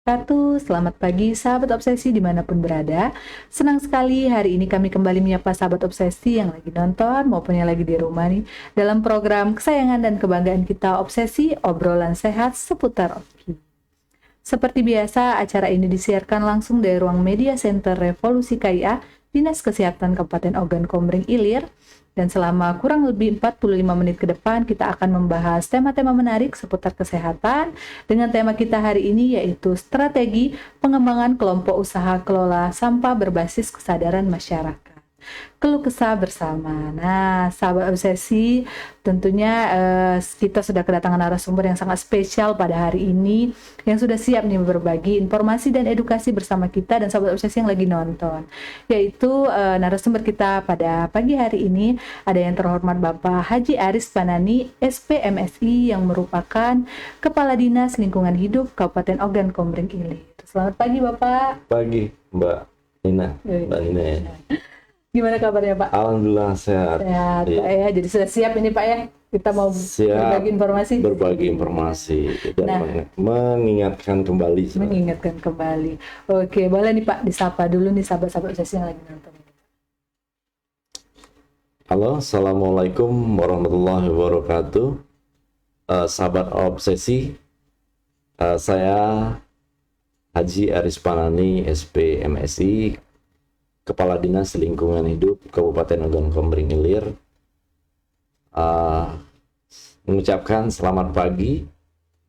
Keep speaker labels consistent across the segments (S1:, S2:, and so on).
S1: wabarakatuh. Selamat pagi sahabat obsesi dimanapun berada. Senang sekali hari ini kami kembali menyapa sahabat obsesi yang lagi nonton maupun yang lagi di rumah nih dalam program kesayangan dan kebanggaan kita, Obsesi Obrolan Sehat Seputar Oki. Seperti biasa, acara ini disiarkan langsung dari ruang Media Center Revolusi KIA, Dinas Kesehatan Kabupaten Ogan Komering Ilir. Dan selama kurang lebih 45 menit ke depan kita akan membahas tema-tema menarik seputar kesehatan dengan tema kita hari ini yaitu strategi pengembangan kelompok usaha kelola sampah berbasis kesadaran masyarakat. Keluh kesah bersama. Nah, sahabat obsesi, tentunya kita sudah kedatangan narasumber yang sangat spesial pada hari ini yang sudah siap nih berbagi informasi dan edukasi bersama kita dan sahabat obsesi yang lagi nonton. Yaitu narasumber kita pada pagi hari ini ada yang terhormat Bapak Haji Aris Panani, SPMSI yang merupakan Kepala Dinas Lingkungan Hidup Kabupaten Ogan Komering Ilir. Selamat pagi Bapak.
S2: Pagi Mbak Nina. Mbak Nina ya.
S1: Gimana kabarnya Pak?
S2: Alhamdulillah sehat.
S1: Sehat Pak ya, jadi sudah siap ini Pak ya. Kita mau berbagi informasi.
S2: Berbagi informasi dan mengingatkan kembali.
S1: Mengingatkan kembali. Oke, boleh nih Pak disapa dulu nih sahabat-sahabat obsesi yang lagi nonton.
S2: Halo, assalamualaikum warahmatullahi wabarakatuh. Sahabat obsesi, saya Haji Aris Panani, SPMSI, Kepala Dinas Lingkungan Hidup Kabupaten Ogan Komering Ilir, mengucapkan selamat pagi,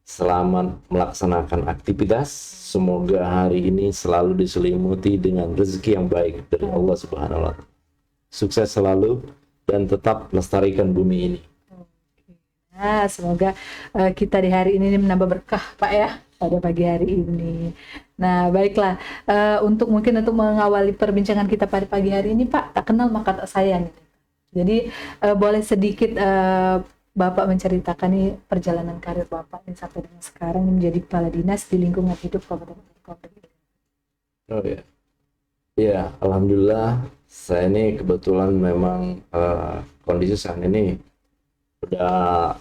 S2: selamat melaksanakan aktivitas. Semoga hari ini selalu diselimuti dengan rezeki yang baik dari Allah Subhanahu wa Ta'ala. Sukses selalu dan tetap lestarikan bumi ini.
S1: Nah, semoga kita di hari ini menambah berkah Pak ya pada pagi hari ini. Nah, baiklah, untuk mengawali perbincangan kita pada pagi hari ini Pak, tak kenal maka tak sayang. Jadi boleh sedikit Bapak menceritakan nih perjalanan karir Bapak nih sampai dengan sekarang menjadi Kepala Dinas di Lingkungan Hidup Kabupaten Komering.
S2: Oh ya, ya alhamdulillah saya ini kebetulan memang kondisi saat ini udah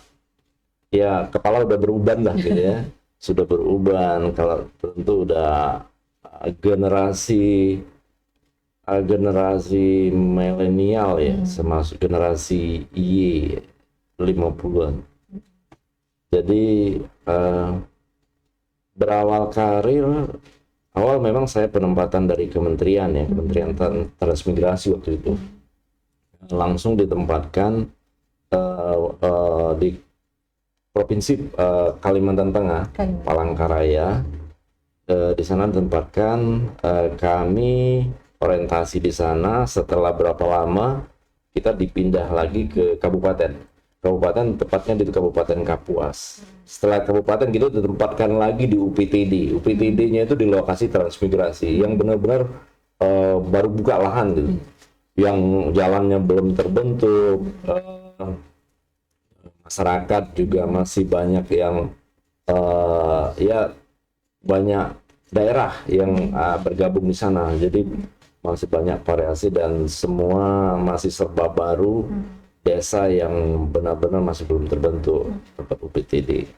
S2: ya kepala udah beruban lah gitu ya. Sudah beruban, kalau tentu udah generasi milenial ya, termasuk generasi Y 50-an. Jadi berawal karir, awal memang saya penempatan dari kementerian ya, Kementerian Transmigrasi waktu itu. Langsung ditempatkan di Provinsi Kalimantan Tengah, Palangkaraya. Di sana ditempatkan, kami orientasi di sana. Setelah berapa lama kita dipindah lagi ke kabupaten, tepatnya di Kabupaten Kapuas. Setelah kabupaten kita ditempatkan lagi di UPTD. UPTD-nya itu di lokasi transmigrasi yang benar-benar baru buka lahan gitu, yang jalannya belum terbentuk. Masyarakat juga masih banyak yang ya banyak daerah yang bergabung di sana, jadi masih banyak variasi dan semua masih serba baru. Desa yang benar-benar masih belum terbentuk tempat UPTD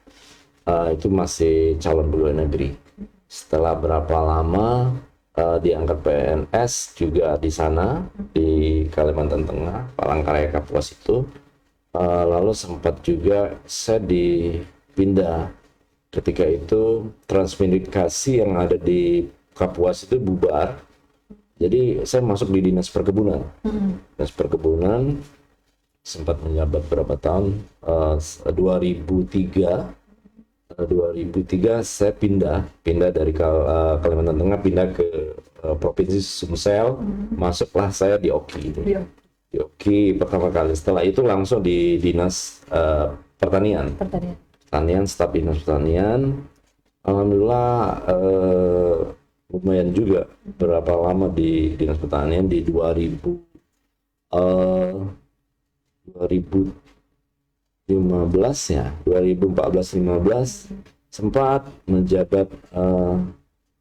S2: itu masih calon pegawai negeri. Setelah berapa lama diangkat PNS juga di sana di Kalimantan Tengah, Palangkaraya Kapuas itu. Lalu sempat juga saya dipindah ketika itu transmigrasi yang ada di Kapuas itu bubar, jadi saya masuk di Dinas Perkebunan. Dinas Perkebunan sempat menjabat berapa tahun, 2003 saya pindah dari Kalimantan Tengah pindah ke Provinsi Sumsel. Masuklah saya di Oki itu. Di Oki pertama kali. Setelah itu langsung di Dinas Pertanian, staf Dinas Pertanian. Alhamdulillah lumayan juga berapa lama di Dinas Pertanian. Di 2015 ya, 2014-15 sempat menjabat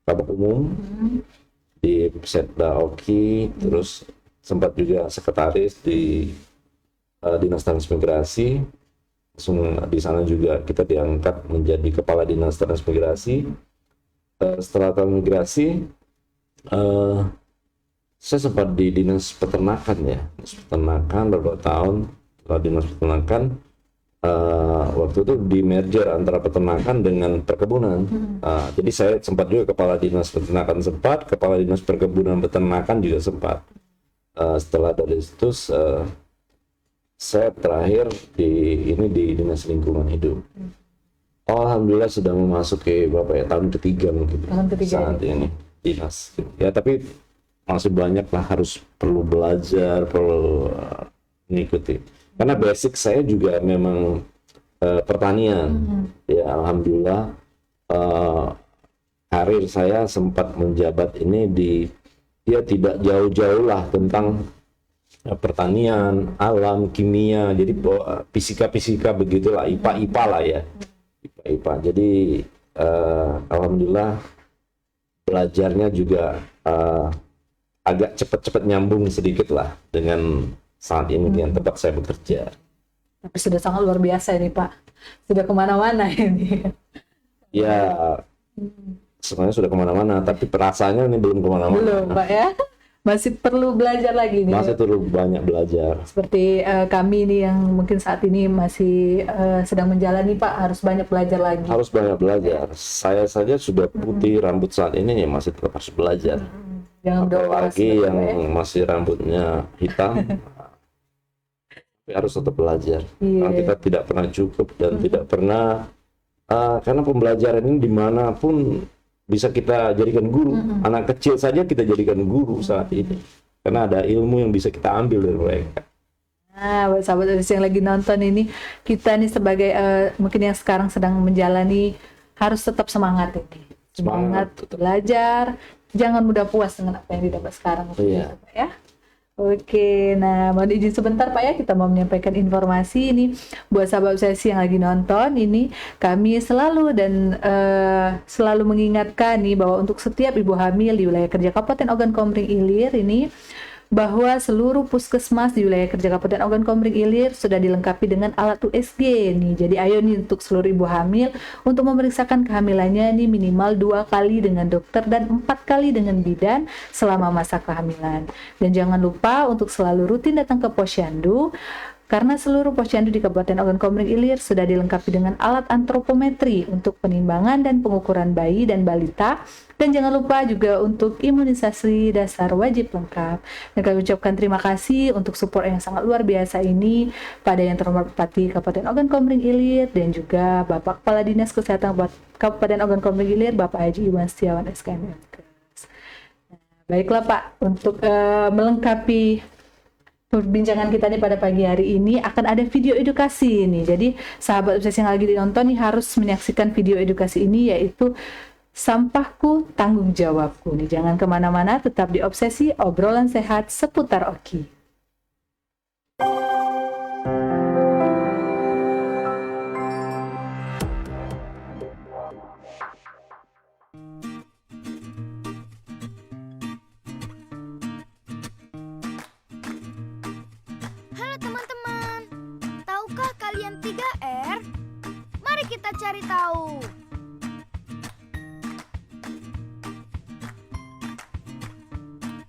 S2: Kabak Umum di Setda Oki, terus sempat juga sekretaris di Dinas Transmigrasi. Langsung di sana juga kita diangkat menjadi Kepala Dinas Transmigrasi. setelah transmigrasi, saya sempat di dinas peternakan ya, dinas peternakan beberapa tahun. Setelah dinas peternakan, waktu itu di merger antara peternakan dengan perkebunan. Jadi saya sempat juga kepala dinas peternakan sempat, kepala dinas perkebunan peternakan juga sempat. Setelah dari situ saya terakhir di dinas lingkungan hidup. Alhamdulillah sudah memasuki tahun ketiga mungkin saat ini dinas. Ya tapi masih banyak lah, perlu belajar, perlu mengikuti. Karena basic saya juga memang pertanian. Ya alhamdulillah karir saya sempat menjabat ini tidak jauh-jauh lah tentang pertanian, alam, kimia, jadi fisika begitulah, IPA lah ya. IPA. Jadi alhamdulillah belajarnya juga agak cepat nyambung sedikit lah dengan saat ini yang tempat saya bekerja.
S1: Tapi sudah sangat luar biasa ini Pak, sudah kemana-mana ini.
S2: Ya sebenarnya sudah kemana-mana, tapi perasaannya ini belum kemana-mana.
S1: Belum Pak ya, masih perlu belajar lagi nih.
S2: Masih perlu banyak belajar.
S1: Seperti kami nih yang mungkin saat ini masih sedang menjalani Pak, harus banyak belajar lagi.
S2: Harus banyak belajar. Saya saja sudah putih rambut saat ini ya masih tetap harus belajar.
S1: Jangan
S2: apalagi yang masih rambutnya hitam, tapi harus tetap belajar. Karena kita tidak pernah cukup dan tidak pernah, karena pembelajaran ini dimanapun bisa kita jadikan guru. Anak kecil saja kita jadikan guru saat ini, karena ada ilmu yang bisa kita ambil dari mereka.
S1: Nah, buat sahabat yang lagi nonton ini, kita nih sebagai mungkin yang sekarang sedang menjalani, harus tetap semangat ini. Semangat belajar, jangan mudah puas dengan apa yang didapat sekarang.
S2: Iya.
S1: Pak ya. Oke, nah mohon izin sebentar Pak ya, kita mau menyampaikan informasi ini buat sahabat obsesi yang lagi nonton ini. Kami selalu mengingatkan nih bahwa untuk setiap ibu hamil di wilayah kerja Kabupaten Ogan Komering Ilir ini, bahwa seluruh puskesmas di wilayah kerja Kabupaten Ogan Komering Ilir sudah dilengkapi dengan alat USG nih. Jadi ayo nih untuk seluruh ibu hamil untuk memeriksakan kehamilannya nih minimal 2 kali dengan dokter dan 4 kali dengan bidan selama masa kehamilan. Dan jangan lupa untuk selalu rutin datang ke Posyandu, karena seluruh posyandu di Kabupaten Ogan Komering Ilir sudah dilengkapi dengan alat antropometri untuk penimbangan dan pengukuran bayi dan balita. Dan jangan lupa juga untuk imunisasi dasar wajib lengkap. Dan kami ucapkan terima kasih untuk support yang sangat luar biasa ini pada yang terhormat Bupati Kabupaten Ogan Komering Ilir dan juga Bapak Kepala Dinas Kesehatan Kabupaten Ogan Komering Ilir, Bapak Haji Iwan Setiawan SKM. Baiklah Pak, untuk melengkapi perbincangan kita nih pada pagi hari ini akan ada video edukasi nih. Jadi sahabat obsesi yang lagi ditonton nih harus menyaksikan video edukasi ini, yaitu Sampahku Tanggung Jawabku nih. Jangan kemana-mana, tetap di Obsesi, obrolan sehat seputar Oki.
S3: Halo teman-teman, tahukah kalian 3R? Mari kita cari tahu.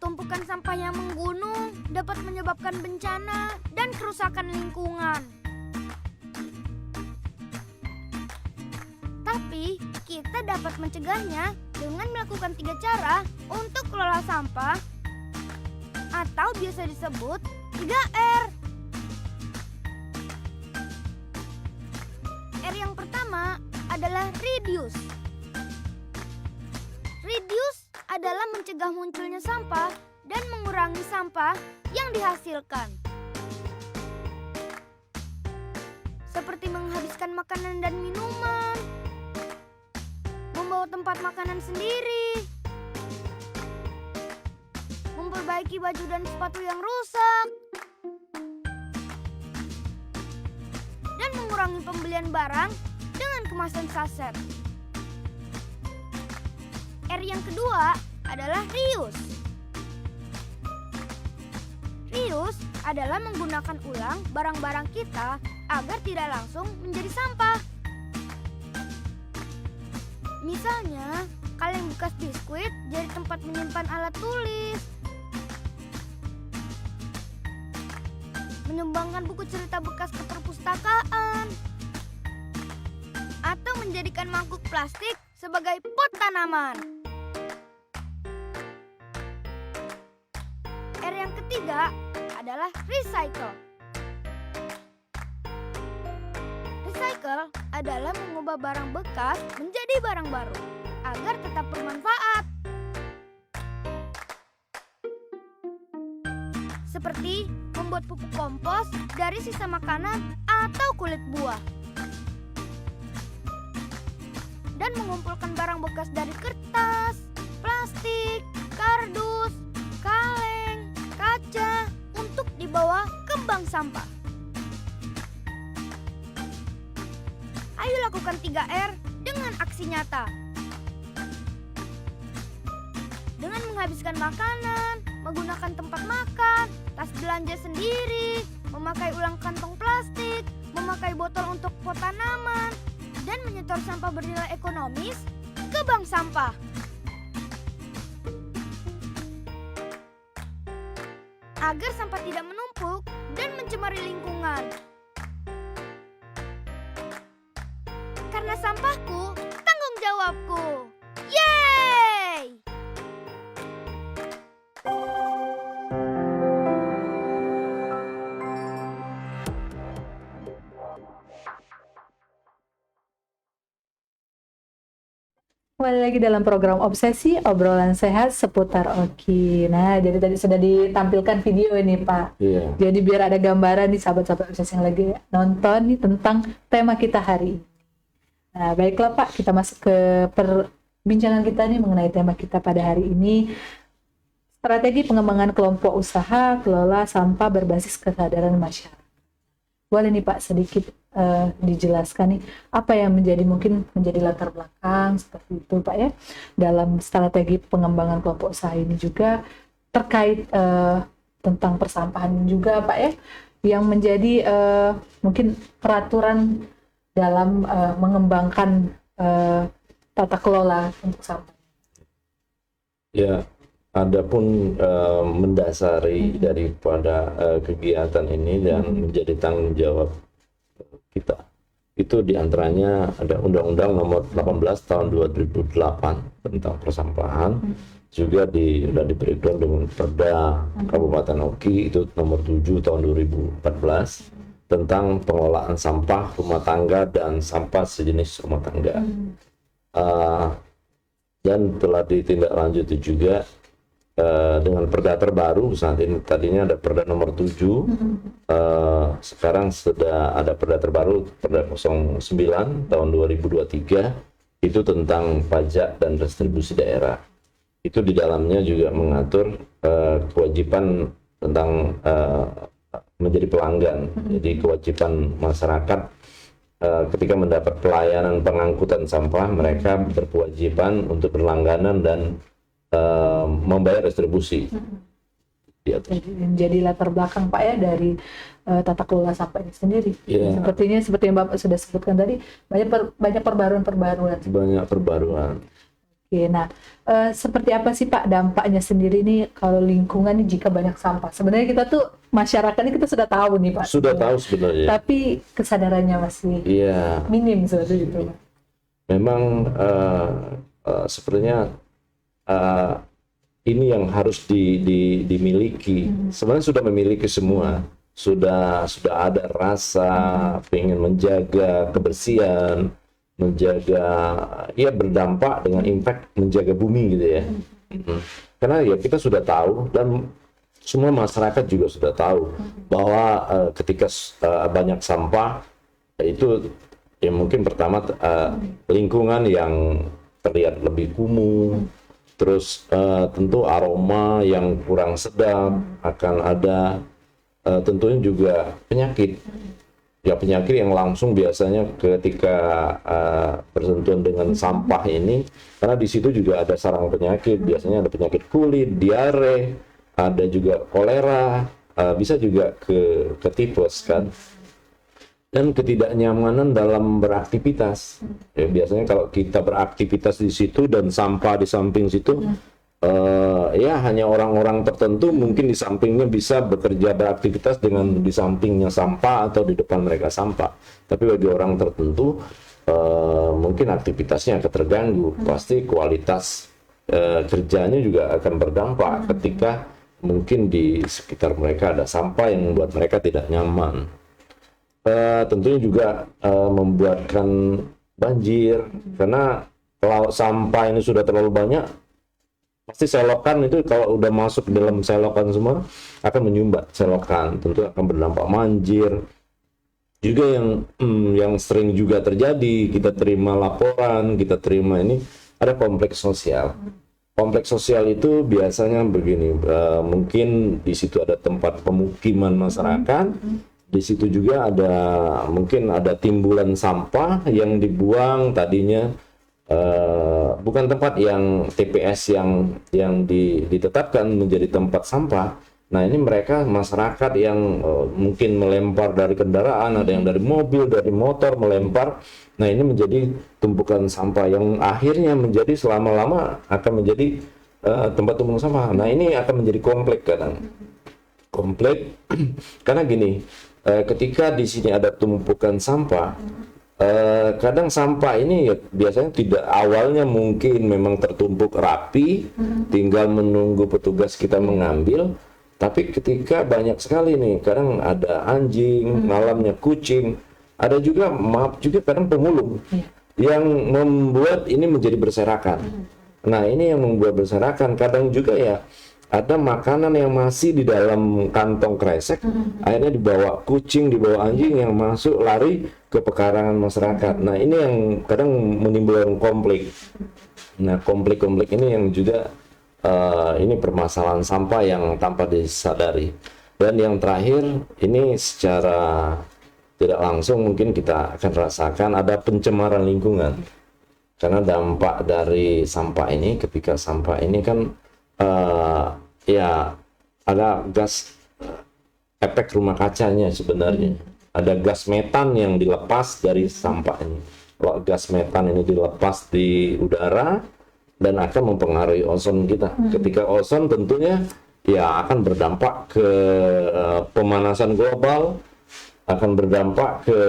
S3: Tumpukan sampah yang menggunung dapat menyebabkan bencana dan kerusakan lingkungan. Tapi kita dapat mencegahnya dengan melakukan 3 cara untuk kelola sampah atau biasa disebut 3R. R yang pertama adalah reduce. Reduce adalah mencegah munculnya sampah dan mengurangi sampah yang dihasilkan. Seperti menghabiskan makanan dan minuman, membawa tempat makanan sendiri, memperbaiki baju dan sepatu yang rusak, dan mengurangi pembelian barang dengan kemasan saset. R yang kedua adalah reuse. Reuse adalah menggunakan ulang barang-barang kita agar tidak langsung menjadi sampah. Misalnya, kaleng bekas biskuit jadi tempat menyimpan alat tulis. Menyumbangkan buku cerita bekas ke perpustakaan. Atau menjadikan mangkuk plastik sebagai pot tanaman. R yang ketiga adalah recycle. Recycle adalah mengubah barang bekas menjadi barang baru agar tetap bermanfaat. Seperti membuat pupuk kompos dari sisa makanan atau kulit buah. Dan mengumpulkan barang bekas dari kertas, plastik, kardus, kaleng, kaca untuk dibawa ke bank sampah. Ayo lakukan 3R dengan aksi nyata. Dengan menghabiskan makanan, menggunakan tempat makan, tas belanja sendiri, memakai ulang kantong plastik, memakai botol untuk pot tanaman, dan menyetor sampah bernilai ekonomis ke bank sampah. Agar sampah tidak menumpuk dan mencemari lingkungan. Karena sampahku, tanggung jawabku. Yeay!
S1: Kembali lagi dalam program Obsesi, obrolan sehat seputar Oki. Nah, jadi tadi sudah ditampilkan video ini, Pak.
S2: Iya.
S1: Jadi biar ada gambaran nih sahabat-sahabat Obsesi yang lagi nonton nih tentang tema kita hari ini. Nah, baiklah Pak, kita masuk ke perbincangan kita nih mengenai tema kita pada hari ini. Strategi pengembangan kelompok usaha kelola sampah berbasis kesadaran masyarakat. Boleh nih Pak sedikit dijelaskan nih apa yang mungkin menjadi latar belakang seperti itu Pak ya dalam strategi pengembangan kelompok usaha ini, juga terkait tentang persampahan juga Pak ya, yang menjadi mungkin peraturan dalam mengembangkan tata kelola untuk sampah.
S2: Ya, adapun mendasari daripada kegiatan ini dan menjadi tanggung jawab kita, itu diantaranya ada Undang-Undang Nomor 18 Tahun 2008 tentang persampahan, juga sudah diberikan dengan Perda Kabupaten Oki itu Nomor 7 Tahun 2014 tentang pengelolaan sampah rumah tangga dan sampah sejenis rumah tangga. Dan telah ditindaklanjuti juga dengan perda terbaru saat ini. Tadinya ada perda nomor 7, sekarang sudah ada perda terbaru, perda 09 tahun 2023, itu tentang pajak dan restribusi daerah. Itu di dalamnya juga mengatur kewajiban tentang menjadi pelanggan. Jadi kewajiban masyarakat ketika mendapat pelayanan pengangkutan sampah, mereka berkewajiban untuk berlangganan dan membayar restribusi.
S1: Jadi latar belakang Pak ya dari tata kelola sampah ini sendiri.
S2: Yeah.
S1: Sepertinya seperti yang Bapak sudah sebutkan tadi, banyak perbaruan-perbaruan.
S2: Banyak perbaruan.
S1: Oke, nah seperti apa sih Pak dampaknya sendiri nih kalau lingkungan nih jika banyak sampah? Sebenarnya kita tuh masyarakat ini kita sudah tahu nih Pak.
S2: Sudah tahu sebenarnya.
S1: Tapi kesadarannya masih minim seperti itu. Memang sebenarnya ini yang harus dimiliki. Sebenarnya sudah memiliki semua. Sudah ada rasa pengen menjaga kebersihan, menjaga, ya berdampak dengan impact menjaga bumi gitu ya. Karena ya kita sudah tahu dan semua masyarakat juga sudah tahu bahwa ketika banyak sampah itu ya mungkin pertama lingkungan yang terlihat lebih kumuh, terus tentu aroma yang kurang sedap akan ada, tentunya juga penyakit. Ya penyakit yang langsung biasanya ketika bersentuhan dengan sampah ini, karena di situ juga ada sarang penyakit, biasanya ada penyakit kulit, diare, ada juga kolera, bisa juga ke tipes kan.
S2: dan ketidaknyamanan dalam beraktivitas. Ya, biasanya kalau kita beraktivitas di situ dan sampah di samping situ, ya hanya orang-orang tertentu mungkin di sampingnya bisa bekerja beraktivitas dengan di sampingnya sampah atau di depan mereka sampah. Tapi bagi orang tertentu mungkin aktivitasnya akan terganggu. Pasti kualitas kerjanya juga akan berdampak ketika mungkin di sekitar mereka ada sampah yang membuat mereka tidak nyaman. Tentunya juga membuatkan banjir, karena kalau sampah ini sudah terlalu banyak, pasti selokan itu kalau udah masuk dalam selokan semua akan menyumbat selokan, tentu akan berdampak banjir. Juga yang sering juga terjadi, kita terima laporan, kita terima ini, ada kompleks sosial. Kompleks sosial itu biasanya begini, mungkin di situ ada tempat pemukiman masyarakat. Di situ juga mungkin ada timbulan sampah yang dibuang tadinya bukan tempat yang TPS yang ditetapkan menjadi tempat sampah. Nah, ini mereka masyarakat yang mungkin melempar dari kendaraan, ada yang dari mobil, dari motor melempar. Nah, ini menjadi tumpukan sampah yang akhirnya menjadi selama-lama akan menjadi tempat tumpukan sampah. Nah, ini akan menjadi kompleks kadang. Kompleks karena gini, ketika di sini ada tumpukan sampah, kadang sampah ini biasanya tidak, awalnya mungkin memang tertumpuk rapi, tinggal menunggu petugas kita mengambil. Tapi ketika banyak sekali nih, kadang ada anjing, malamnya kucing, ada juga kadang pemulung yang membuat ini menjadi berserakan. Nah, ini yang membuat berserakan. Kadang juga ya ada makanan yang masih di dalam kantong kresek, akhirnya dibawa kucing, dibawa anjing yang masuk lari ke pekarangan masyarakat. Nah, ini yang kadang menimbulkan konflik. Nah, konflik-konflik ini yang juga ini permasalahan sampah yang tanpa disadari. Dan yang terakhir, ini secara tidak langsung mungkin kita akan rasakan ada pencemaran lingkungan. Karena dampak dari sampah ini, ketika sampah ini kan ya ada gas efek rumah kacanya sebenarnya. Ada gas metan yang dilepas dari sampah ini. Kalau gas metan ini dilepas di udara dan akan mempengaruhi ozon kita. Ketika ozon tentunya ya akan berdampak ke pemanasan global, akan berdampak ke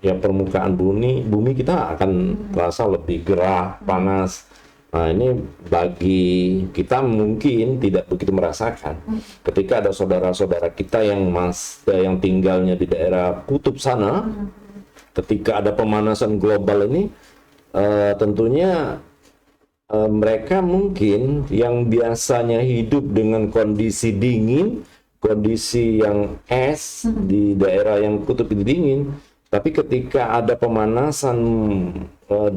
S2: ya permukaan bumi kita akan terasa lebih gerah, panas. Nah, ini bagi kita mungkin tidak begitu merasakan. Ketika ada saudara-saudara kita yang tinggalnya di daerah kutub sana, ketika ada pemanasan global ini, tentunya mereka mungkin yang biasanya hidup dengan kondisi dingin, kondisi yang es di daerah yang kutub itu dingin, tapi ketika ada pemanasan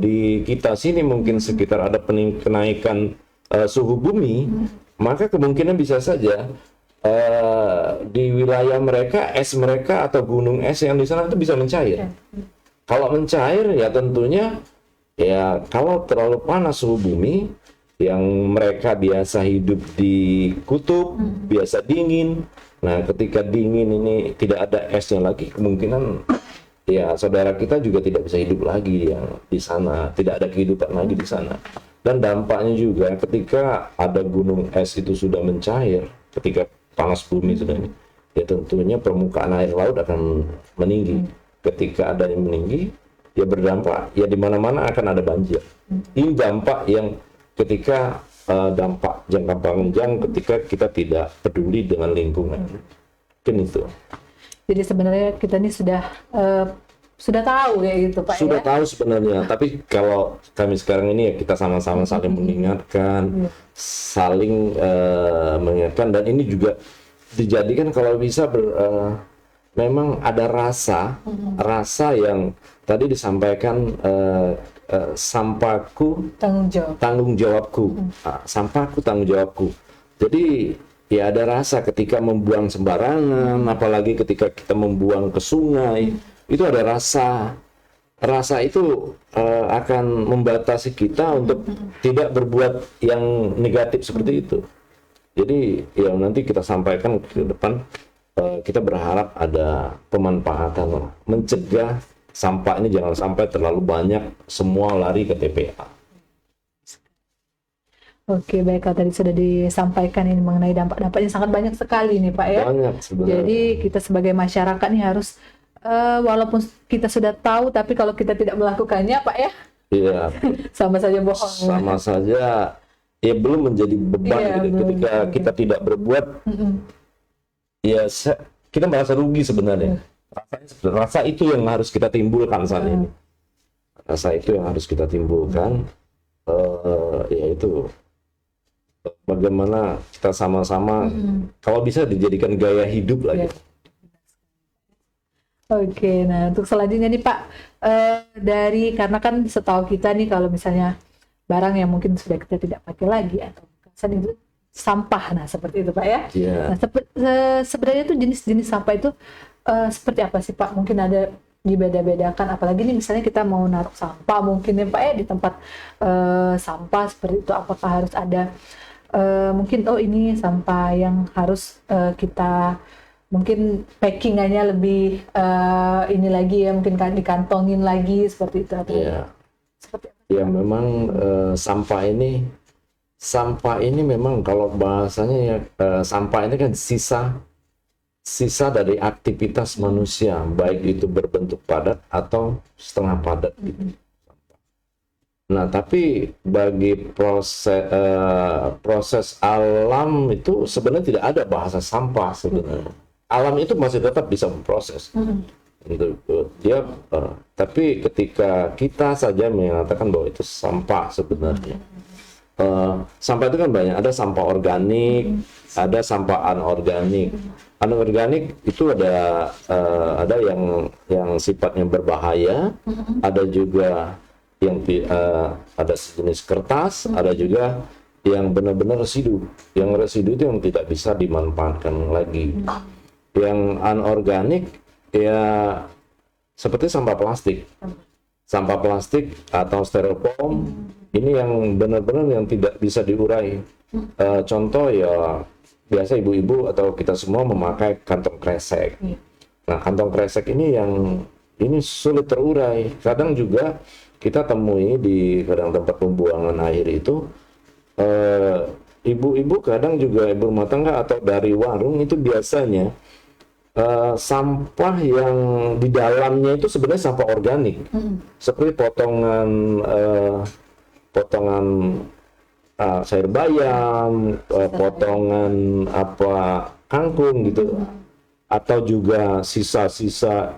S2: di kita sini mungkin sekitar ada kenaikan suhu bumi, maka kemungkinan bisa saja di wilayah mereka, es mereka atau gunung es yang di sana itu bisa mencair. Kalau mencair ya tentunya ya kalau terlalu panas suhu bumi, yang mereka biasa hidup di kutub, biasa dingin. Nah, ketika dingin ini tidak ada esnya lagi, kemungkinan ya saudara kita juga tidak bisa hidup lagi yang di sana, tidak ada kehidupan lagi di sana. Dan dampaknya juga ketika ada gunung es itu sudah mencair, ketika panas bumi sudah ini, ya tentunya permukaan air laut akan meninggi. Ketika ada yang meninggi, ya berdampak, ya di mana-mana akan ada banjir. Ini dampak yang ketika dampak jangka panjang ketika kita tidak peduli dengan lingkungan. Mungkin itu.
S1: Jadi sebenarnya kita ini sudah tahu ya gitu Pak.
S2: Sudah
S1: ya?
S2: tahu sebenarnya, tapi kalau kami sekarang ini ya kita sama-sama saling mengingatkan, saling mengingatkan, dan ini juga dijadikan kalau bisa memang ada rasa yang tadi disampaikan, sampahku tanggung jawabku, sampahku tanggung jawabku. Jadi ya ada rasa ketika membuang sembarangan, apalagi ketika kita membuang ke sungai, itu ada rasa itu akan membatasi kita untuk tidak berbuat yang negatif seperti itu. Jadi ya nanti kita sampaikan ke depan, kita berharap ada pemanfaatan, mencegah sampah ini jangan sampai terlalu banyak semua lari ke TPA.
S1: Oke, baik, kalau tadi sudah disampaikan ini mengenai dampak-dampaknya sangat banyak sekali nih Pak ya.
S2: Banyak sebenarnya.
S1: Jadi kita sebagai masyarakat nih harus walaupun kita sudah tahu, tapi kalau kita tidak melakukannya Pak ya,
S2: Iya,
S1: sama saja bohong.
S2: sama saja ya belum menjadi beban
S1: Iya,
S2: gitu.
S1: belum
S2: Ketika
S1: menjadi
S2: kita tidak berbuat, ya kita merasa rugi sebenarnya. Rasa itu yang harus kita timbulkan saat ini. Rasa itu yang harus kita timbulkan, yaitu bagaimana kita sama-sama kalau bisa dijadikan gaya hidup lagi.
S1: Oke, nah untuk selanjutnya nih Pak, karena kan setahu kita nih kalau misalnya barang yang mungkin sudah kita tidak pakai lagi atau bekas itu sampah, nah seperti itu Pak ya.
S2: Iya.
S1: Nah, sebenarnya itu jenis-jenis sampah itu seperti apa sih Pak? Mungkin ada dibeda-bedakan, apalagi nih misalnya kita mau naruh sampah mungkin ya Pak ya di tempat sampah seperti itu, apakah harus ada mungkin ini sampah yang harus kita mungkin packingannya lebih ini lagi ya, mungkin dikantongin lagi seperti itu atau
S2: Iya.
S1: seperti apa?
S2: Ya memang sampah ini memang kalau bahasanya ya sampah ini kan sisa dari aktivitas manusia, baik itu berbentuk padat atau setengah padat gitu. Nah, tapi bagi proses alam itu sebenarnya tidak ada bahasa sampah sebenarnya. Alam itu masih tetap bisa memproses. Dia, tapi ketika kita saja mengatakan bahwa itu sampah sebenarnya. Sampah itu kan banyak, ada sampah organik, ada sampah anorganik. Anorganik itu ada yang sifatnya berbahaya, ada juga yang ada sejenis kertas, ada juga yang benar-benar residu. Yang residu itu yang tidak bisa dimanfaatkan lagi. Yang anorganik ya seperti sampah plastik. Sampah plastik atau styrofoam ini yang benar-benar yang tidak bisa diurai. Contoh ya biasa ibu-ibu atau kita semua memakai kantong kresek. Nah, kantong kresek ini ini sulit terurai. Kadang juga kita temui di tempat pembuangan air itu ibu-ibu kadang juga ibu rumah tangga atau dari warung itu biasanya sampah yang di dalamnya itu sebenarnya sampah organik, seperti potongan sayur bayam, potongan kangkung gitu, atau juga sisa-sisa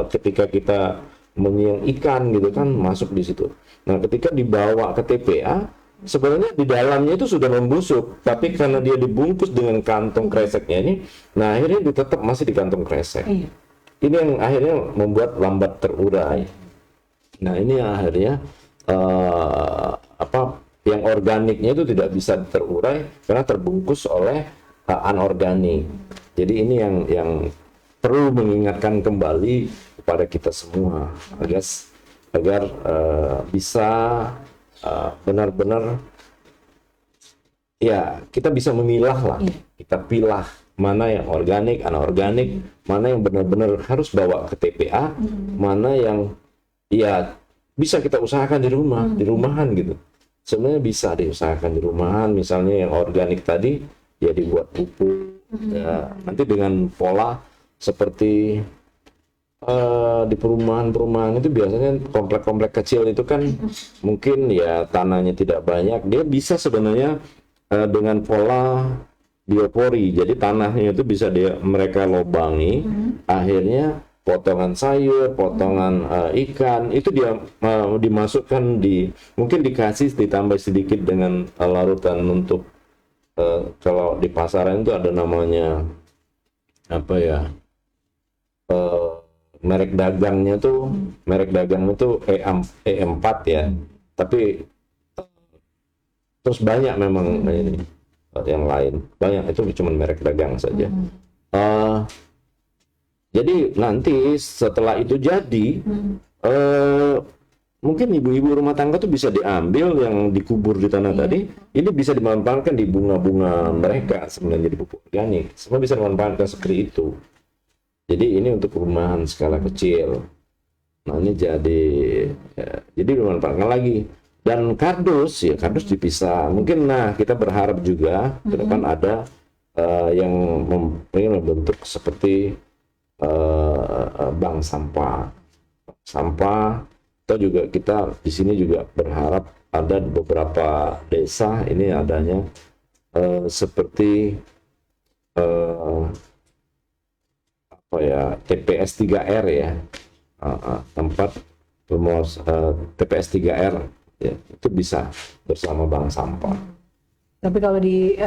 S2: ketika kita menyiang ikan gitu kan masuk di situ. Nah, ketika dibawa ke TPA sebenarnya di dalamnya itu sudah membusuk, tapi karena dia dibungkus dengan kantong kreseknya ini, nah akhirnya dia tetap masih di kantong kresek. Ini yang akhirnya membuat lambat terurai. Nah, ini yang akhirnya yang organiknya itu tidak bisa terurai karena terbungkus oleh anorganik. Jadi ini yang perlu mengingatkan kembali kepada kita semua agar bisa benar-benar ya kita bisa memilah lah, kita pilah mana yang organik, anorganik, mana yang benar-benar harus bawa ke TPA, mana yang ya bisa kita usahakan di rumah, di rumahan gitu. Sebenarnya bisa diusahakan di rumahan, misalnya yang organik tadi ya dibuat pupuk, ya, nanti dengan pola seperti di perumahan-perumahan itu biasanya komplek-komplek kecil itu kan mungkin ya tanahnya tidak banyak, dia bisa sebenarnya dengan pola biopori, jadi tanahnya itu bisa mereka lobangi, akhirnya potongan sayur, potongan ikan itu dia dimasukkan mungkin dikasih ditambah sedikit dengan larutan untuk kalau di pasaran itu ada namanya merek dagangnya tuh E4 ya, tapi terus banyak memang ini yang lain banyak, itu cuma merek dagang saja. Jadi nanti setelah itu jadi mungkin ibu-ibu rumah tangga tuh bisa diambil yang dikubur di tanah tadi, ini bisa dimanfaatkan di bunga-bunga mereka sebenarnya jadi pupuk organik. Semua bisa dimanfaatkan seperti itu. Jadi ini untuk perumahan skala kecil. Nah ini jadi dimanfaatkan lagi. Dan kardus dipisah. Mungkin kita berharap juga ke depan ada yang membentuk seperti bank sampah. Atau juga kita di sini juga berharap ada beberapa desa ini adanya seperti TPS 3R ya, tempat TPS 3R ya, itu bisa bersama bank sampah.
S1: Tapi kalau di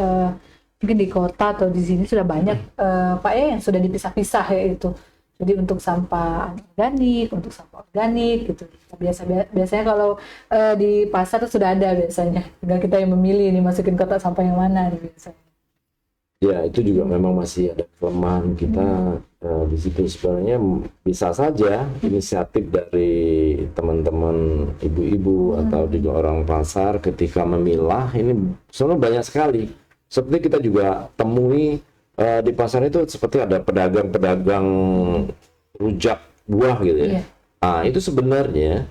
S1: mungkin di kota atau di sini sudah banyak Pak ya yang sudah dipisah-pisah ya itu. Jadi untuk sampah organik, untuk sampah organik gitu. Biasanya kalau di pasar itu sudah ada biasanya. Tinggal kita yang memilih nih masukin kotak sampah yang mana nih biasanya.
S2: Ya itu juga memang masih ada kelemahan kita di situ. Sebenarnya bisa saja inisiatif dari teman-teman ibu-ibu atau juga orang pasar ketika memilah ini sebenarnya banyak sekali. Seperti kita juga temui di pasar itu seperti ada pedagang-pedagang rujak buah gitu ya. Nah itu sebenarnya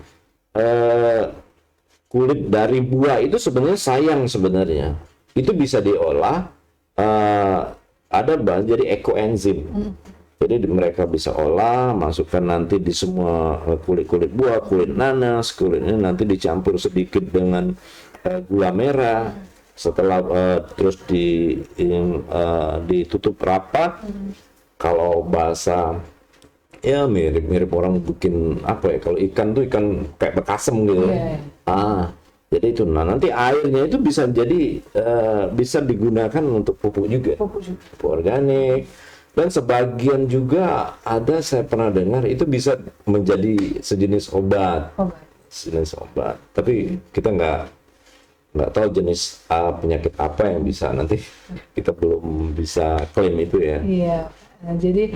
S2: kulit dari buah itu sebenarnya sayang sebenarnya. Itu bisa diolah. Ada bahan jadi ekoenzim. Jadi mereka bisa olah, masukkan nanti di semua kulit-kulit buah, kulit nanas, kulit ini nanti dicampur sedikit dengan gula merah. Setelah terus ditutup rapat. Kalau bahasa ya mirip orang bikin apa ya? Kalau ikan tuh ikan kayak bekasem gitu. Jadi itu, nanti airnya itu bisa jadi bisa digunakan untuk pupuk juga, pupuk organik. Dan sebagian juga ada saya pernah dengar itu bisa menjadi sejenis obat. Tapi kita nggak tahu jenis penyakit apa yang bisa, nanti kita belum bisa klaim itu ya.
S1: Iya. Nah, jadi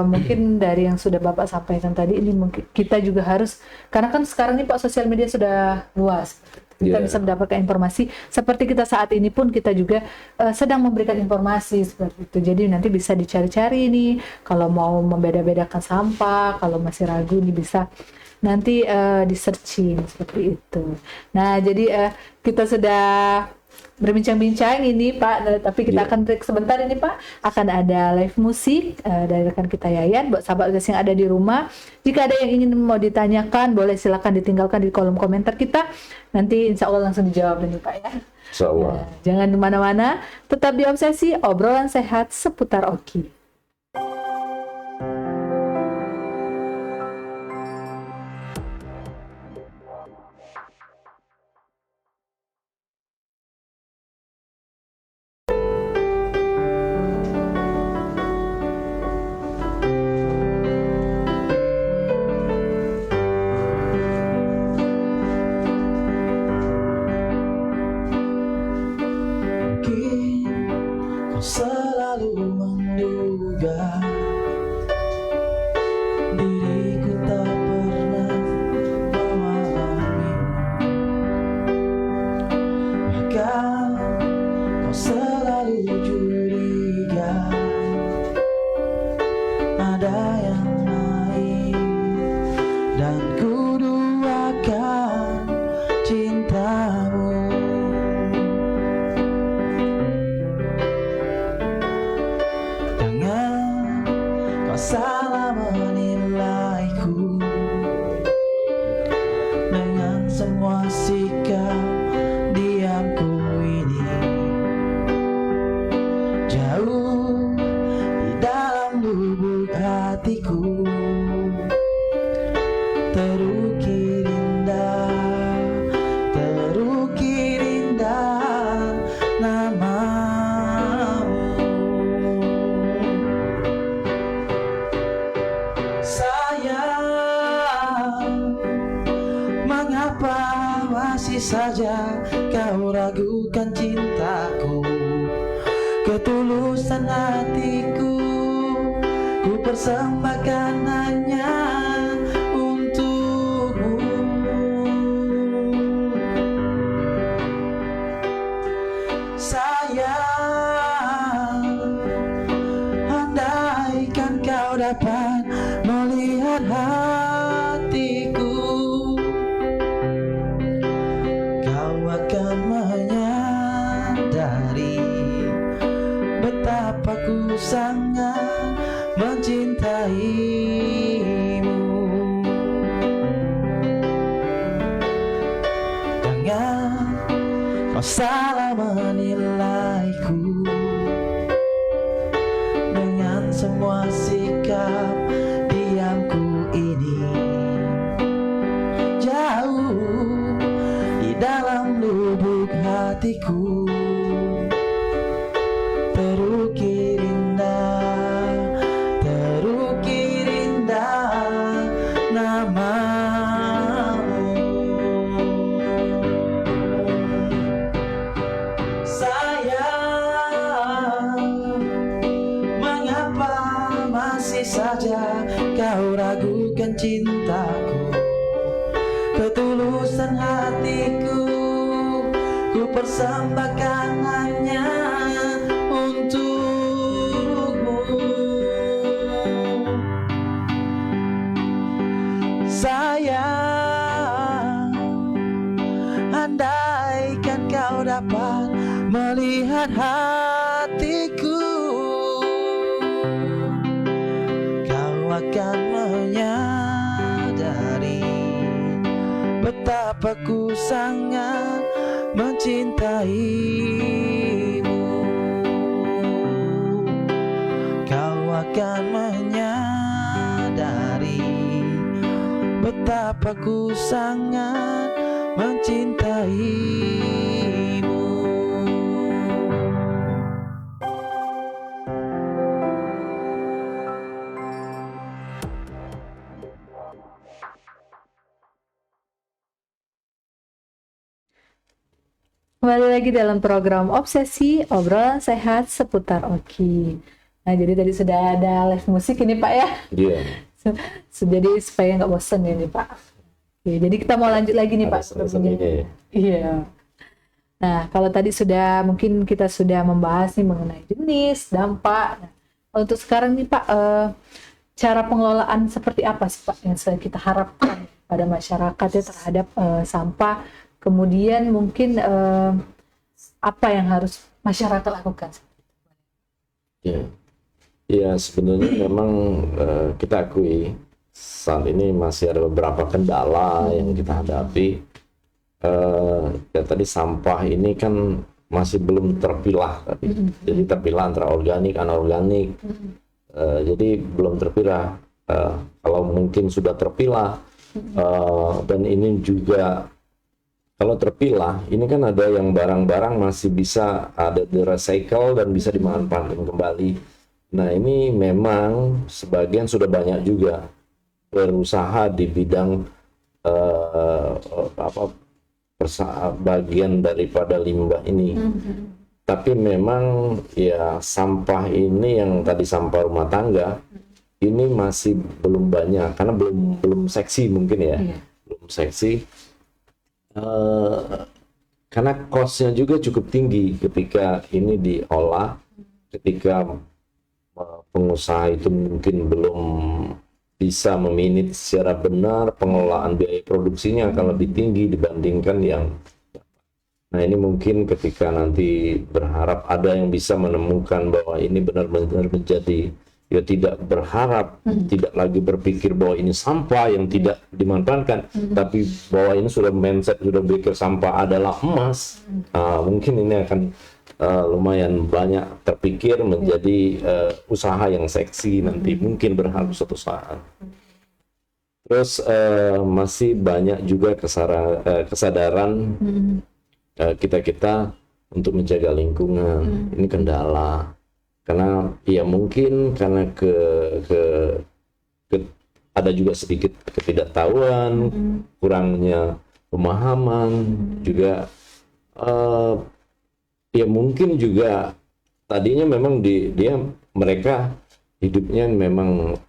S1: mungkin dari yang sudah Bapak sampaikan tadi ini mungkin kita juga harus, karena kan sekarang ini Pak sosial media sudah luas, kita bisa mendapatkan informasi seperti kita saat ini pun kita juga sedang memberikan informasi seperti itu. Jadi nanti bisa dicari-cari nih kalau mau membeda-bedakan sampah, kalau masih ragu nih bisa nanti di searching seperti itu. Nah jadi kita sudah berbincang-bincang ini Pak, tapi kita akan break sebentar ini Pak. Akan ada live musik dari rekan kita Yayan. Buat sahabat yang ada di rumah, jika ada yang ingin mau ditanyakan, boleh silakan ditinggalkan di kolom komentar kita. Nanti insya Allah langsung dijawab ini Pak ya.
S2: Insya Allah.
S1: Jangan kemana-mana, tetap di Obsesi, obrolan sehat seputar Oki.
S4: Selalu menduga diriku tak pernah memahami, bahkan kau selalu curiga ada yang lain, dan ku duakan cintamu. Salah menilaiku dengan semua sikap diamku ini. Jauh di dalam lubuk hatiku terukir indah namamu. Mengapa masih saja kau ragukan cintaku, ketulusan hatiku ku persembahkan hanya untukmu. menyadari betapa ku sangat mencintaimu. Jangan kau salah menilaiku dengan semua sikap diamku ini. Jauh di dalam lubuk hatiku terukir indah, terukir indah namamu. Sayang, mengapa masih saja kau ragukan cintaku? Ketulusan hatiku ku persembahkan hanya untukmu. Sayang, andaikan kau dapat melihat hatiku, kau akan menyadari betapa ku sangat mencintaimu. Kau akan menyadari betapa ku sangat mencintaimu.
S1: Kembali lagi dalam program Obsesi, obrolan sehat seputar Oki. Nah, jadi tadi sudah ada live musik ini Pak ya.
S2: Iya.
S1: Jadi supaya nggak bosan ya nih Pak. Oke, jadi kita mau lanjut lagi nih Pak. Iya. Nah, kalau tadi mungkin kita sudah membahas nih mengenai jenis, dampak. Nah, untuk sekarang nih Pak, cara pengelolaan seperti apa sih Pak yang kita harapkan pada masyarakat ya terhadap sampah? Kemudian mungkin apa yang harus masyarakat lakukan?
S2: Ya sebenarnya memang kita akui saat ini masih ada beberapa kendala yang kita hadapi. Ya tadi sampah ini kan masih belum terpilah tadi. Jadi terpilah antara organik, anorganik. Jadi belum terpilah. Kalau mungkin sudah terpilah dan ini juga kalau terpilah, ini kan ada yang barang-barang masih bisa ada di recycle dan bisa dimanfaatkan kembali. Nah ini memang sebagian sudah banyak juga berusaha di bidang bagian daripada limbah ini. Tapi memang ya sampah ini yang tadi sampah rumah tangga ini masih belum banyak karena belum seksi mungkin ya, belum seksi. Karena cost-nya juga cukup tinggi ketika ini diolah, ketika pengusaha itu mungkin belum bisa memanage secara benar, pengelolaan biaya produksinya akan lebih tinggi dibandingkan yang. Nah ini mungkin ketika nanti berharap ada yang bisa menemukan bahwa ini benar-benar menjadi, ya tidak berharap, tidak lagi berpikir bahwa ini sampah yang tidak dimanfaatkan, tapi bahwa ini sudah mindset, sudah berpikir sampah adalah emas. Mungkin ini akan lumayan banyak terpikir menjadi usaha yang seksi nanti, mungkin berharap suatu saat. Terus masih banyak juga kesadaran kita untuk menjaga lingkungan. Ini kendala. Karena ya mungkin karena ada juga sedikit ketidaktahuan, kurangnya pemahaman, juga ya mungkin juga tadinya memang mereka hidupnya memang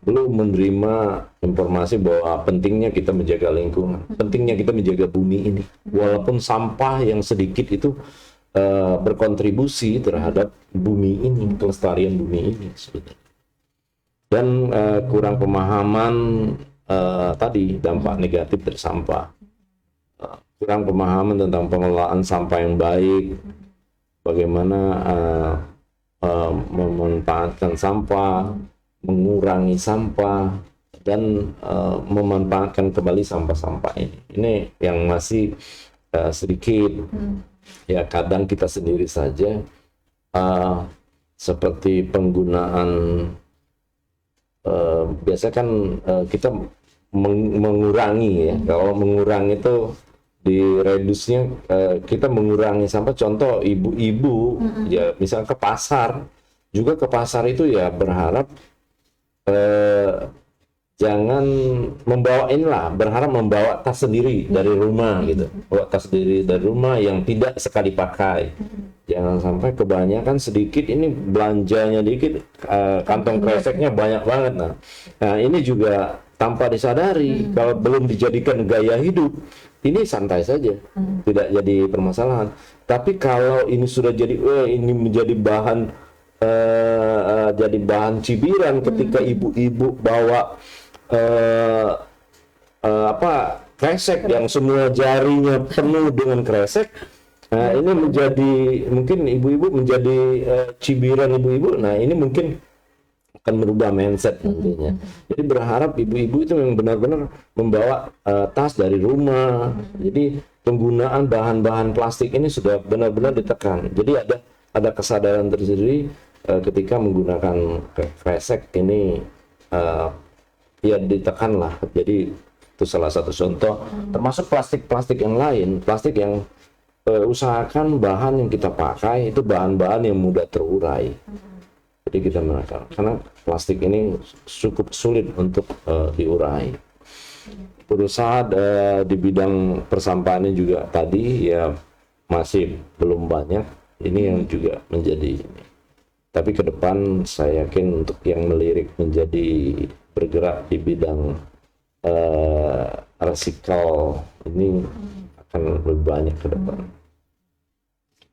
S2: belum menerima informasi bahwa pentingnya kita menjaga lingkungan, pentingnya kita menjaga bumi ini, walaupun sampah yang sedikit itu berkontribusi terhadap bumi ini, kelestarian bumi ini sebenarnya. Dan kurang pemahaman tadi dampak negatif dari sampah, kurang pemahaman tentang pengelolaan sampah yang baik, bagaimana memanfaatkan sampah, mengurangi sampah, dan memanfaatkan kembali sampah-sampah ini. Ini yang masih sedikit. Ya kadang kita sendiri saja seperti penggunaan biasa kan kita mengurangi ya. Kalau mengurangi itu di reduce-nya kita mengurangi sampah. Contoh ibu-ibu ya misalnya ke pasar, juga ke pasar itu ya berharap jangan berharap membawa tas sendiri dari rumah gitu, bawa tas sendiri dari rumah yang tidak sekali pakai. Jangan sampai kebanyakan sedikit, ini belanjanya dikit, kantong kreseknya banyak banget. Nah ini juga tanpa disadari, kalau belum dijadikan gaya hidup, ini santai saja, tidak jadi permasalahan. Tapi kalau ini sudah jadi, ini menjadi bahan cibiran ketika ibu-ibu bawa kresek yang semua jarinya penuh dengan kresek. Nah ini mungkin ibu-ibu menjadi cibiran ibu-ibu. Nah ini mungkin akan merubah mindset nantinya. Jadi berharap ibu-ibu itu memang benar-benar membawa tas dari rumah. Jadi penggunaan bahan-bahan plastik ini sudah benar-benar ditekan. Jadi ada kesadaran tersendiri ketika menggunakan kresek ini. Ya ditekan lah. Jadi itu salah satu contoh. Termasuk plastik-plastik yang lain, plastik yang usahakan bahan yang kita pakai itu bahan-bahan yang mudah terurai. Jadi kita menekan, karena plastik ini cukup sulit untuk diurai. Berusaha di bidang persampahannya juga tadi ya masih belum banyak. Ini yang juga menjadi ini. Tapi ke depan saya yakin untuk yang melirik menjadi bergerak di bidang resikal ini akan lebih banyak ke depan.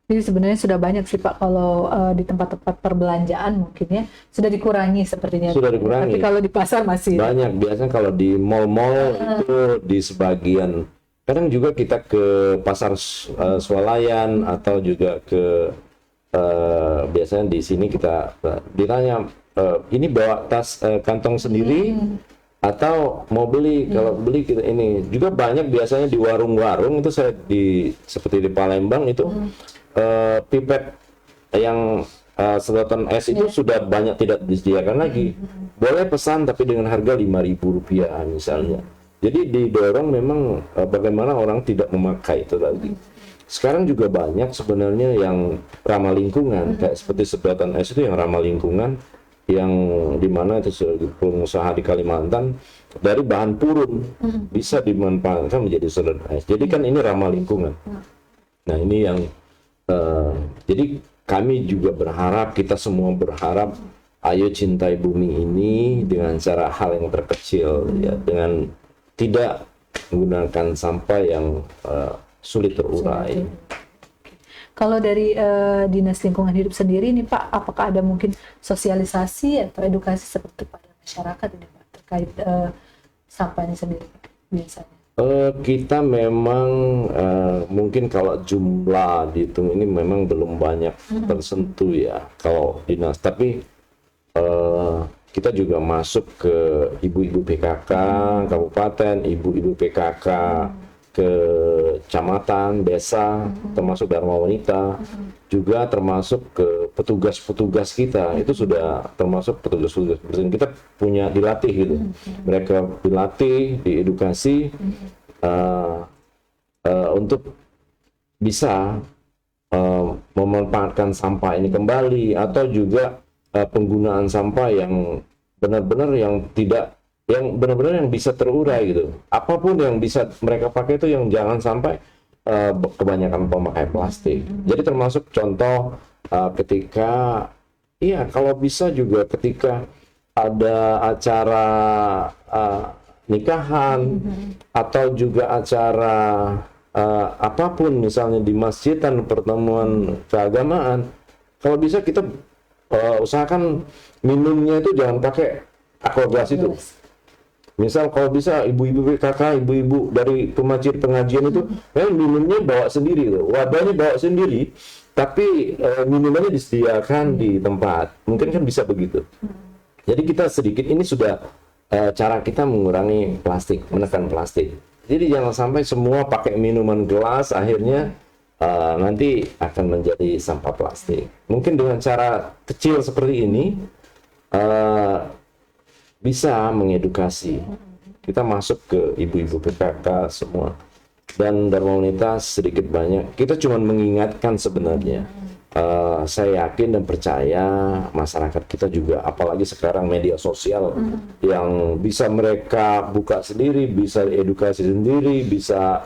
S1: Jadi sebenarnya sudah banyak sih Pak, kalau di tempat-tempat perbelanjaan mungkin ya sudah dikurangi sepertinya.
S2: Sudah dikurangi.
S1: Tapi kalau di pasar masih
S2: banyak. Biasanya kalau di mall-mall itu di sebagian. Kadang juga kita ke pasar swalayan atau juga ke biasanya di sini kita ditanya ini bawa tas kantong sendiri atau mau beli. Kalau beli kita ini juga banyak biasanya di warung-warung itu seperti di Palembang itu pipet yang sedotan es itu sudah banyak tidak disediakan lagi. Boleh pesan tapi dengan harga Rp5.000 misalnya. Jadi didorong memang bagaimana orang tidak memakai itu lagi. Sekarang juga banyak sebenarnya yang ramah lingkungan, kayak seperti sedotan es itu yang ramah lingkungan, yang dimana itu pengusaha di Kalimantan dari bahan purun bisa dimanfaatkan menjadi sedotan es. Jadi kan ini ramah lingkungan. Nah ini yang jadi kami juga berharap, kita semua berharap, ayo cintai bumi ini dengan cara hal yang terkecil, ya, dengan tidak menggunakan sampah yang sulit terurai.
S1: Kalau dari Dinas Lingkungan Hidup sendiri nih Pak, apakah ada mungkin sosialisasi atau edukasi seperti pada masyarakat ini Pak terkait sampah ini sendiri biasanya?
S2: Kita memang mungkin kalau jumlah dihitung ini memang belum banyak tersentuh ya kalau dinas, tapi kita juga masuk ke ibu-ibu PKK kabupaten, ibu-ibu PKK ke kecamatan, desa, termasuk Dharma Wanita, juga termasuk ke petugas-petugas kita, itu sudah termasuk petugas-petugas kita punya dilatih gitu. Mereka dilatih, diedukasi untuk bisa memanfaatkan sampah ini kembali, atau juga penggunaan sampah yang benar-benar yang benar-benar yang bisa terurai gitu. Apapun yang bisa mereka pakai itu yang jangan sampai kebanyakan pemakai plastik. Jadi termasuk contoh ketika kalau bisa juga ketika ada acara nikahan atau juga acara apapun misalnya di masjid dan pertemuan keagamaan, kalau bisa kita usahakan minumnya itu jangan pakai aqua gelas itu. Misal kalau bisa ibu-ibu PKK, ibu-ibu dari masjid pengajian itu minumnya bawa sendiri tuh, wadahnya bawa sendiri, tapi minumannya disediakan di tempat, mungkin kan bisa begitu. Jadi kita sedikit ini sudah cara kita mengurangi plastik, menekan plastik. Jadi jangan sampai semua pakai minuman gelas, akhirnya nanti akan menjadi sampah plastik. Mungkin dengan cara kecil seperti ini bisa mengedukasi. Kita masuk ke ibu-ibu PKK semua, dan Dharma Wanita sedikit banyak. Kita cuma mengingatkan sebenarnya. Saya yakin dan percaya masyarakat kita juga, apalagi sekarang media sosial yang bisa mereka buka sendiri, bisa edukasi sendiri, bisa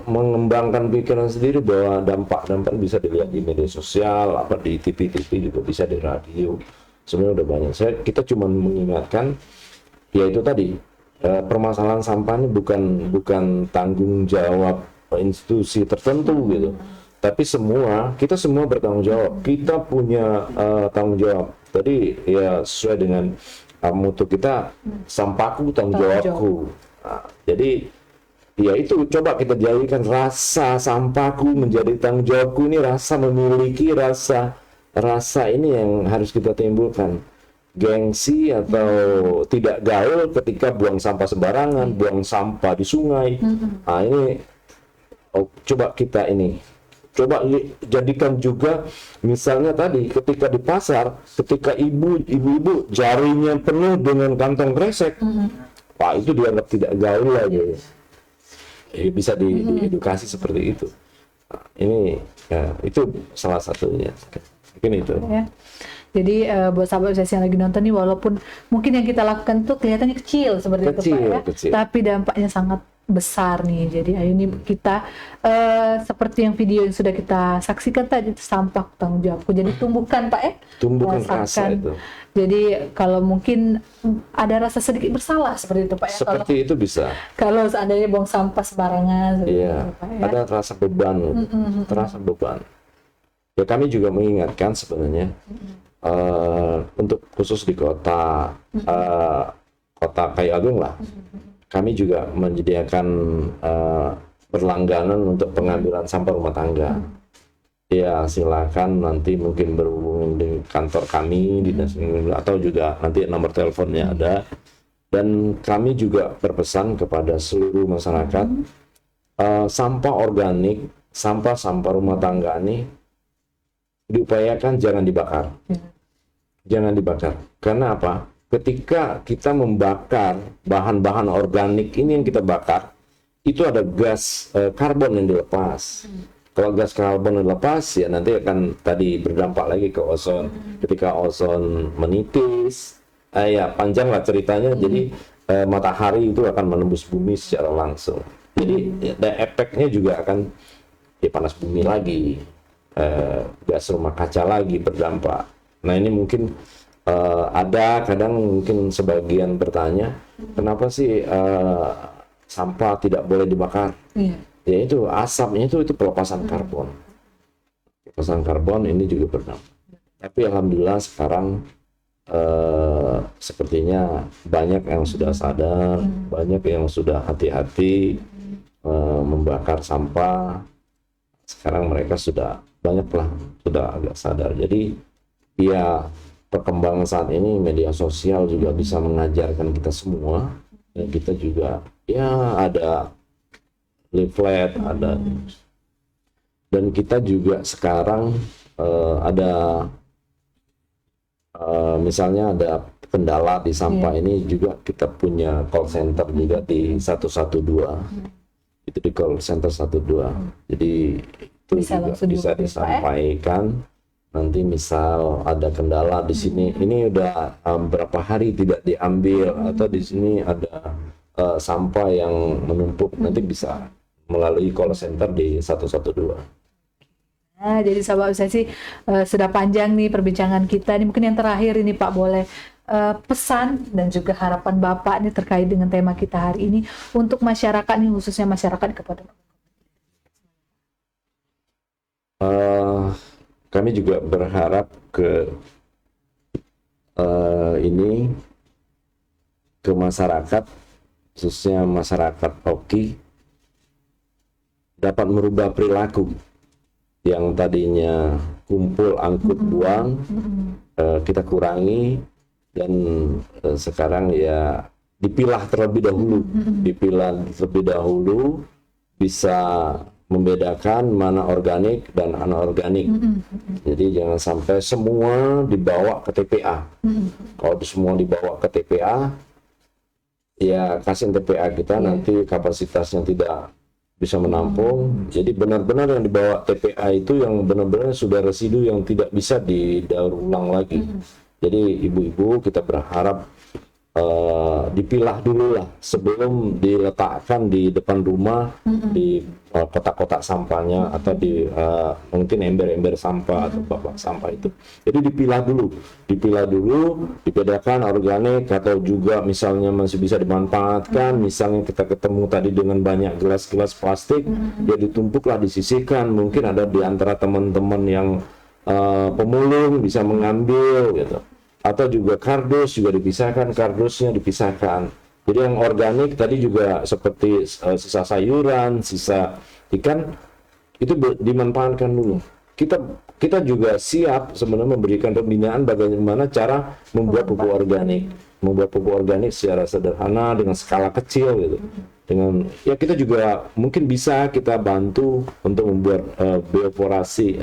S2: mengembangkan pikiran sendiri bahwa dampak-dampak bisa dilihat di media sosial, apa di TV-TV juga bisa, di radio. Sebenarnya udah banyak. Kita cuma mengingatkan, yaitu tadi permasalahan sampah ini bukan tanggung jawab institusi tertentu gitu, tapi kita semua bertanggung jawab. Kita punya tanggung jawab. Tadi ya sesuai dengan mutu kita, sampahku tanggung jawabku. Nah, jadi ya itu coba kita jadikan rasa sampahku menjadi tanggung jawabku, ini rasa memiliki rasa ini yang harus kita timbulkan. Gengsi atau tidak gaul ketika buang sampah sembarangan, buang sampah di sungai. Nah ini coba kita jadikan juga, misalnya tadi ketika di pasar, ketika ibu-ibu jarinya penuh dengan kantong kresek, wah itu dianggap tidak gaul lagi. Bisa diedukasi seperti itu. Nah, ini ya, itu salah satunya. Mungkin itu.
S1: Ya. Jadi buat sahabat obsesi yang lagi nonton nih, walaupun mungkin yang kita lakukan tuh kelihatannya kecil seperti itu Pak ya, tapi dampaknya sangat besar nih. Jadi ayo nih kita seperti yang video yang sudah kita saksikan tadi, sampah tanggung jawabku. Jadi tumbuhkan Pak ya,
S2: tumbuhkan rasa itu.
S1: Jadi kalau mungkin ada rasa sedikit bersalah seperti itu Pak ya.
S2: Seperti itu bisa.
S1: Kalau seandainya buang sampah sembarangan.
S2: Iya.
S1: Itu, Pak, ya.
S2: Ada rasa beban, terasa beban. Ya kami juga mengingatkan sebenarnya. Untuk khusus di kota Kayu Agung lah, kami juga menyediakan berlangganan untuk pengambilan sampah rumah tangga. Ya silakan nanti mungkin berhubung dengan kantor kami di atau juga nanti nomor teleponnya ada. Dan kami juga berpesan kepada seluruh masyarakat, sampah organik, sampah rumah tangga ini diupayakan jangan dibakar. Jangan dibakar. Karena apa? Ketika kita membakar bahan-bahan organik ini yang kita bakar, itu ada gas karbon yang dilepas. Kalau gas karbon yang dilepas, ya nanti akan tadi berdampak lagi ke ozon. Ketika ozon menipis, ya panjang lah ceritanya. Jadi matahari itu akan menembus bumi secara langsung. Jadi ya, efeknya juga akan panas bumi lagi. Gas rumah kaca lagi berdampak. Nah ini mungkin ada kadang mungkin sebagian bertanya, kenapa sih sampah tidak boleh dibakar? Ya itu asapnya itu pelepasan karbon. Pelepasan karbon ini juga berdampak. Tapi alhamdulillah sekarang sepertinya banyak yang sudah sadar, banyak yang sudah hati-hati membakar sampah. Sekarang mereka sudah agak sadar. Jadi ya perkembangan saat ini media sosial juga bisa mengajarkan kita semua, dan kita juga ya ada leaflet, ada, dan kita juga sekarang ada misalnya ada kendala di sampah ini juga kita punya call center juga di 112. Itu di call center 12. Jadi itu bisa juga bisa disampaikan. Nanti misal ada kendala di sini, ini udah berapa hari tidak diambil, atau di sini ada sampah yang menumpuk, nanti bisa melalui call center di 112.
S1: Nah, jadi sahabat obsesi, sudah panjang nih perbincangan kita. Ini mungkin yang terakhir ini Pak, boleh pesan dan juga harapan Bapak nih terkait dengan tema kita hari ini untuk masyarakat nih, khususnya masyarakat kepada
S2: kami juga berharap ke masyarakat, khususnya masyarakat Oki, dapat merubah perilaku. yang tadinya kumpul angkut buang, kita kurangi, dan sekarang ya dipilah terlebih dahulu, bisa membedakan mana organik dan anorganik. Jadi jangan sampai semua dibawa ke TPA. Kalau semua dibawa ke TPA, ya kasihan TPA kita nanti kapasitasnya tidak bisa menampung. Jadi benar-benar yang dibawa TPA itu yang benar-benar sudah residu yang tidak bisa didaur ulang lagi. Jadi ibu-ibu kita berharap dipilah dulu lah sebelum diletakkan di depan rumah, di kotak-kotak sampahnya, atau di mungkin ember-ember sampah atau bak sampah itu. Jadi dipilah dulu, dibedakan organik atau juga misalnya masih bisa dimanfaatkan. Misalnya kita ketemu tadi dengan banyak gelas-gelas plastik, ya ditumpuklah, disisihkan. Mungkin ada di antara teman-teman yang pemulung bisa mengambil gitu. Atau juga kardus juga kardusnya dipisahkan. Jadi yang organik tadi juga seperti sisa sayuran, sisa ikan itu dimanfaatkan dulu. Kita juga siap sebenarnya memberikan pembinaan bagaimana cara membuat pupuk organik secara sederhana dengan skala kecil gitu. Dengan ya kita juga mungkin bisa kita bantu untuk membuat bioforasi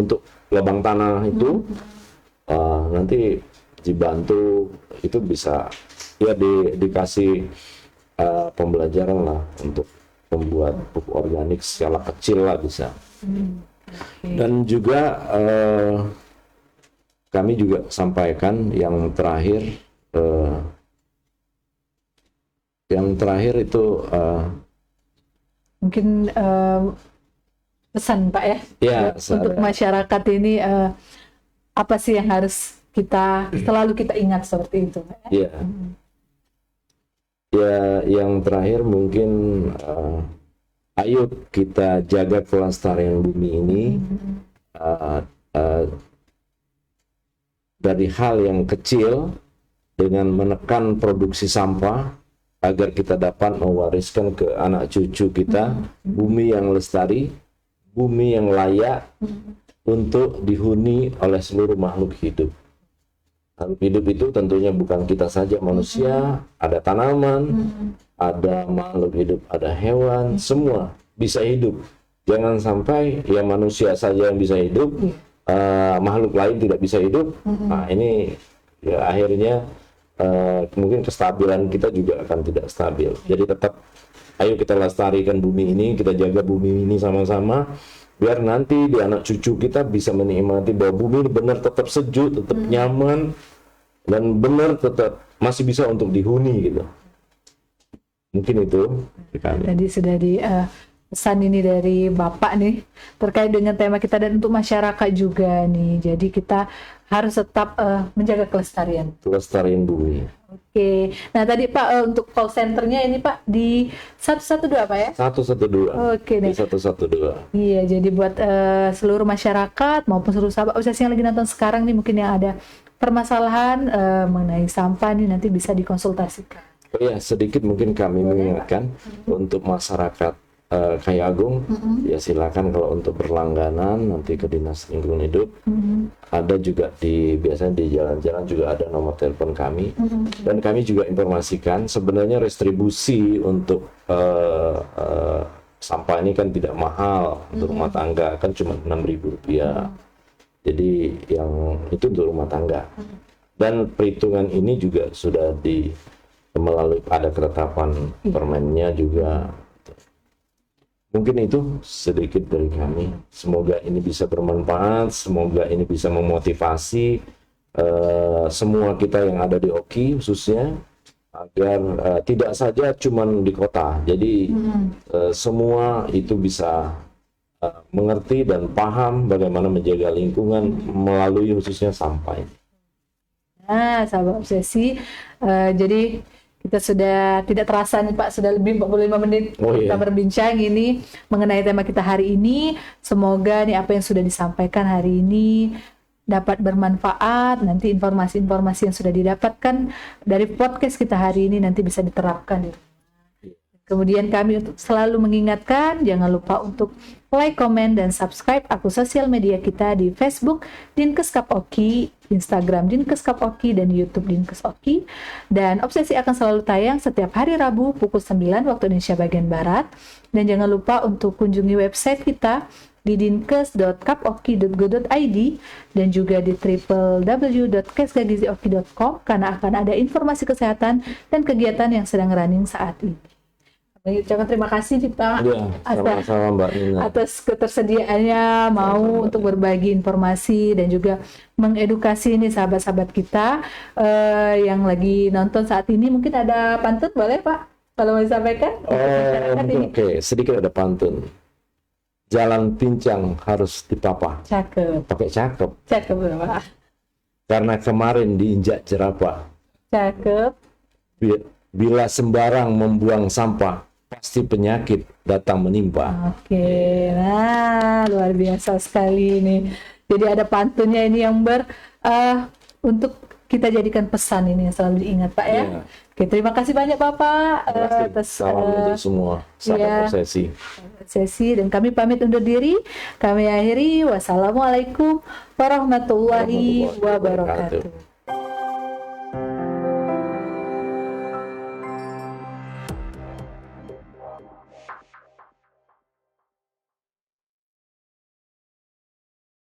S2: untuk lubang tanah itu. Nanti dibantu itu bisa ya dikasih pembelajaran lah untuk membuat pupuk organik skala kecil lah bisa. Dan juga kami juga sampaikan yang terakhir itu
S1: mungkin pesan Pak
S2: ya
S1: untuk masyarakat ini apa sih yang harus selalu kita ingat seperti itu?
S2: Ya, yang terakhir mungkin ayo kita jaga kelestarian bumi ini dari hal yang kecil dengan menekan produksi sampah agar kita dapat mewariskan ke anak cucu kita bumi yang lestari, bumi yang layak untuk dihuni oleh seluruh makhluk hidup. Makhluk hidup itu tentunya bukan kita saja manusia, ada tanaman, ada makhluk hidup, ada hewan, semua bisa hidup. Jangan sampai ya manusia saja yang bisa hidup, makhluk lain tidak bisa hidup. Nah ini ya akhirnya mungkin kestabilan kita juga akan tidak stabil. Jadi tetap ayo kita lestarikan bumi ini, kita jaga bumi ini sama-sama, biar nanti di anak cucu kita bisa menikmati bahwa bumi ini benar tetap sejuk, tetap nyaman, dan benar tetap masih bisa untuk dihuni gitu. Mungkin itu
S1: tadi sudah di pesan ini dari Bapak nih terkait dengan tema kita dan untuk masyarakat juga nih. Jadi kita harus tetap menjaga kelestarian
S2: bumi.
S1: Oke. Nah tadi Pak untuk call centernya ini Pak di 112 Pak ya?
S2: 112.
S1: Oke deh.
S2: Di 112.
S1: Iya, jadi buat seluruh masyarakat maupun seluruh sahabat obsesi yang lagi nonton sekarang nih, mungkin yang ada permasalahan mengenai sampah nih, nanti bisa dikonsultasikan.
S2: Oh ya, sedikit mungkin kami mengingatkan untuk masyarakat Kaya Agung, ya silakan kalau untuk berlangganan nanti ke Dinas Lingkungan Hidup. Ada juga biasanya di jalan-jalan juga ada nomor telepon kami, dan kami juga informasikan sebenarnya restribusi untuk sampah ini kan tidak mahal untuk rumah tangga, kan cuma Rp6.000. Jadi yang itu untuk rumah tangga, dan perhitungan ini juga sudah melalui ada ketetapan permennya juga. Mungkin itu sedikit dari kami. Semoga ini bisa bermanfaat, semoga ini bisa memotivasi semua kita yang ada di Oki khususnya, agar tidak saja cuman di kota. Jadi semua itu bisa mengerti dan paham bagaimana menjaga lingkungan melalui khususnya sampah.
S1: Nah, sahabat obsesi, jadi kita sudah tidak terasa nih Pak, sudah lebih 45 menit kita berbincang ini mengenai tema kita hari ini. Semoga nih apa yang sudah disampaikan hari ini dapat bermanfaat. Nanti informasi-informasi yang sudah didapatkan dari podcast kita hari ini nanti bisa diterapkan di rumah. Kemudian kami untuk selalu mengingatkan, jangan lupa untuk like, komen, dan subscribe akun sosial media kita di Facebook Dinkes Kap Oki, Instagram Dinkes Kap Oki, dan YouTube Dinkes Oki. Dan Obsesi akan selalu tayang setiap hari Rabu pukul 9 waktu Indonesia bagian Barat. Dan jangan lupa untuk kunjungi website kita di dinkes.kapoki.go.id dan juga di www.kesgagizioki.com karena akan ada informasi kesehatan dan kegiatan yang sedang running saat ini. Kami ucapkan terima kasih nih Pak
S2: Ya, sama-sama Mbak Nina.
S1: atas ketersediaannya mau untuk berbagi informasi dan juga mengedukasi nih sahabat-sahabat kita yang lagi nonton saat ini. Mungkin ada pantun boleh Pak kalau mau disampaikan?
S2: Oke, sedikit ada pantun. Jalan pincang harus dipapah.
S1: Cakep,
S2: Pakai cakep.
S1: cakep Pak.
S2: Karena kemarin diinjak jerapah.
S1: Cakep.
S2: Bila sembarang membuang sampah, pasti penyakit datang menimpa.
S1: Oke, nah luar biasa sekali ini. Jadi ada pantunnya ini yang untuk kita jadikan pesan ini yang selalu diingat Pak ya.
S2: Iya.
S1: Oke, terima kasih banyak Bapak atas
S2: Salam untuk semua sahabat
S1: iya.
S2: obsesi.
S1: sesi dan kami pamit undur diri. Kami akhiri. Wassalamualaikum warahmatullahi wabarakatuh.